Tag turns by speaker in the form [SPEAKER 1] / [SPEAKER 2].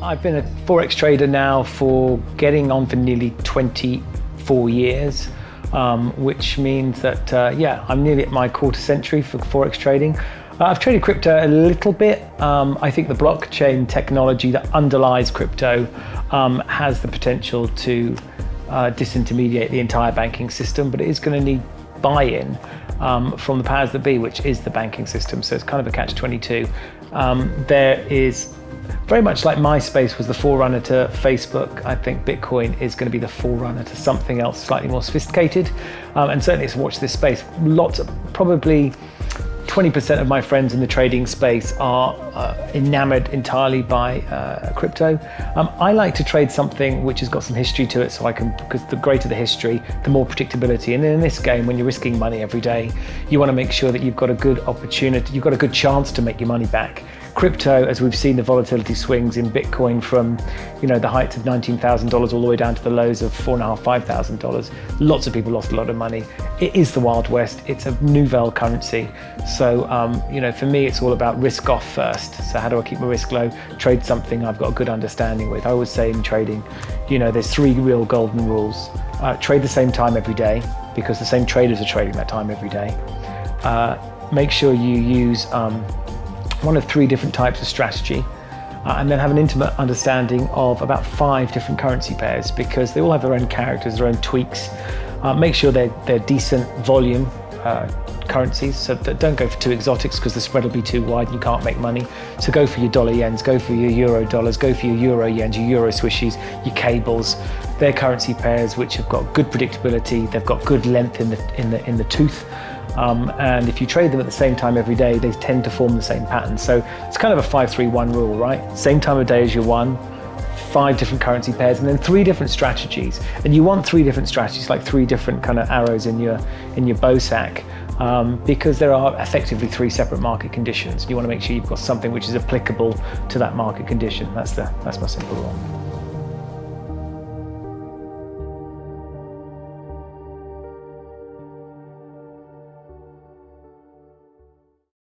[SPEAKER 1] I've been a Forex trader now for getting on for nearly 24 years, which means that, I'm nearly at my quarter century for Forex trading. I've traded crypto a little bit. I think the blockchain technology that underlies crypto has the potential to disintermediate the entire banking system, but it is going to need buy-in from the powers that be, which is the banking system. So it's kind of a catch-22. There is, very much like MySpace was the forerunner to Facebook, I think Bitcoin is going to be the forerunner to something else slightly more sophisticated. And certainly it's watch this space. Probably 20% of my friends in the trading space are enamored entirely by crypto. I like to trade something which has got some history to it, because the greater the history, the more predictability. And in this game, when you're risking money every day, you want to make sure that you've got a good opportunity, you've got a good chance to make your money back. Crypto, as we've seen the volatility swings in Bitcoin from, the heights of $19,000 all the way down to the lows of $4,500, $5,000. Lots of people lost a lot of money. It is the Wild West. It's a nouvelle currency. So, for me, it's all about risk off first. So how do I keep my risk low? Trade something I've got a good understanding with. I always say in trading, there's 3 real golden rules. Trade the same time every day, because the same traders are trading that time every day. Make sure you use one of 3 different types of strategy, and then have an intimate understanding of about 5 different currency pairs, because they all have their own characters, their own tweaks. Make sure they're decent volume currencies, so that don't go for too exotics, because the spread will be too wide and you can't make money. So go for your dollar yens, go for your euro dollars, go for your euro yens, your euro swishies, your cables. They're currency pairs which have got good predictability, they've got good length in the tooth. And if you trade them at the same time every day, they tend to form the same pattern. So it's kind of a 5-3-1 rule, right? Same time of day as your one, 5 different currency pairs, and then 3 different strategies. And you want 3 different strategies, like 3 different kind of arrows in your bow sack, because there are effectively 3 separate market conditions. You want to make sure you've got something which is applicable to that market condition. That's my simple rule.